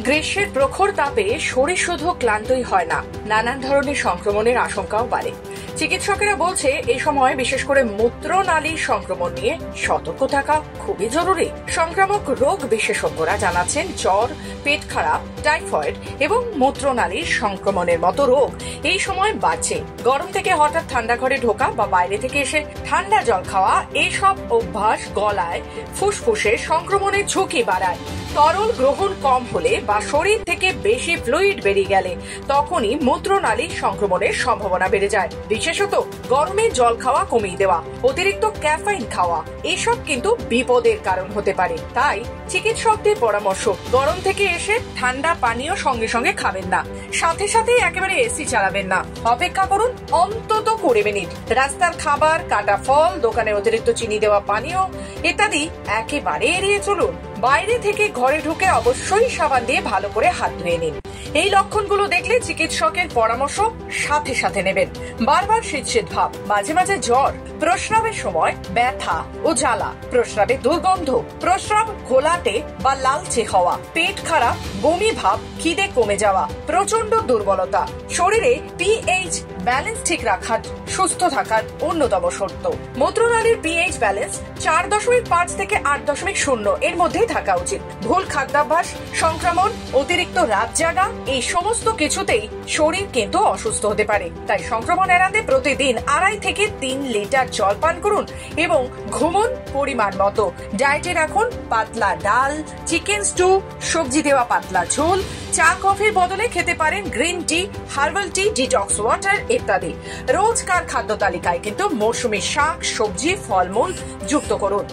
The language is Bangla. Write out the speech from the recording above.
গ্রীষ্মের প্রখর তাপে শরীর শুধু ক্লান্তই হয় না, নানান ধরনের সংক্রমণের আশঙ্কাও বাড়ে। চিকিৎসকেরা বলছে এই সময় বিশেষ করে মূত্রনালীর সংক্রমণ নিয়ে সতর্ক থাকা খুবই জরুরি। সংক্রামক রোগ বিশেষজ্ঞরা জানাচ্ছেন জ্বর, পেট খারাপ, টাইফয়েড এবং মূত্রনালীর সংক্রমণের মতো রোগ এই সময় বাড়ছে। গরম থেকে হঠাৎ ঠান্ডা ঘরে ঢোকা বা বাইরে থেকে এসে ঠান্ডা জল খাওয়া এইসব অভ্যাস গলায়, ফুসফুসে সংক্রমণের ঝুঁকি বাড়ায়। তরল গ্রহণ কম হলে বা শরীর থেকে বেশি ফ্লুইড বেরিয়ে গেলে তখনই মূত্রনালীর সংক্রমণের সম্ভাবনা বেড়ে যায়। বিশেষত গরমে জল খাওয়া কমিয়ে দেওয়া, অতিরিক্ত ক্যাফেইন খাওয়া এসব কিন্তু বিপদের কারণ হতে পারে। তাই চিকিৎসকদের পরামর্শ, গরম থেকে এসে ঠান্ডা পানীয় সঙ্গে সঙ্গে খাবেন না, সাথে সাথে একেবারে এসি চালাবেন না, অপেক্ষা করুন অন্তত 20 মিনিট। রাস্তার খাবার, কাটা ফল, দোকানের অতিরিক্ত চিনি দেওয়া পানীয় ইত্যাদি একেবারে এড়িয়ে চলুন। বাইরে থেকে ঘরে ঢুকে অবশ্যই সাবান দিয়ে ভালো করে হাত ধুয়ে নিন। এই লক্ষণগুলো দেখলে চিকিৎসকের পরামর্শ সাথে সাথে নেবেন। বারবার শীত ভাব, মাঝে মাঝে জ্বর, প্রস্রাবের সময় ব্যথা ও জ্বালা, প্রস্রাবের দুর্গন্ধ, প্রস্রাব ঘোলাটে বা লালচে হওয়া, পেট খারাপ, বমি ভাব, খিদে কমে যাওয়া, প্রচন্ড দুর্বলতা, শরীরে পিএইচ ব্যালেন্স ঠিক রাখার, সুস্থ থাকার অন্যতম শর্ত। মূত্রনালীর পিএইচ ব্যালেন্স 4.5 থেকে 8.0 এর মধ্যেই থাকা উচিত। ভুল খাদ্যাভ্যাস, সংক্রমণ, অতিরিক্ত রাত জাগা এই সমস্ত কিছুতেই শরীর কিন্তু অসুস্থ হতে পারে। তাই সংক্রমণ এড়াতে প্রতিদিন 2.5 থেকে 3 লিটার জল পান করুন এবং ঘুমুন পরিমাণ মতো। ডায়েটে রাখুন পাতলা ডাল, চিকেন স্টু, সবজি দেওয়া পাতলা ঝোল, চা কফির বদলে খেতে পারেন green tea, herbal tea, detox water ইত্যাদি। রোজকার খাদ্য তালিকায় কিন্তু মৌসুমী শাক, সবজি, ফলমূল যুক্ত করুন।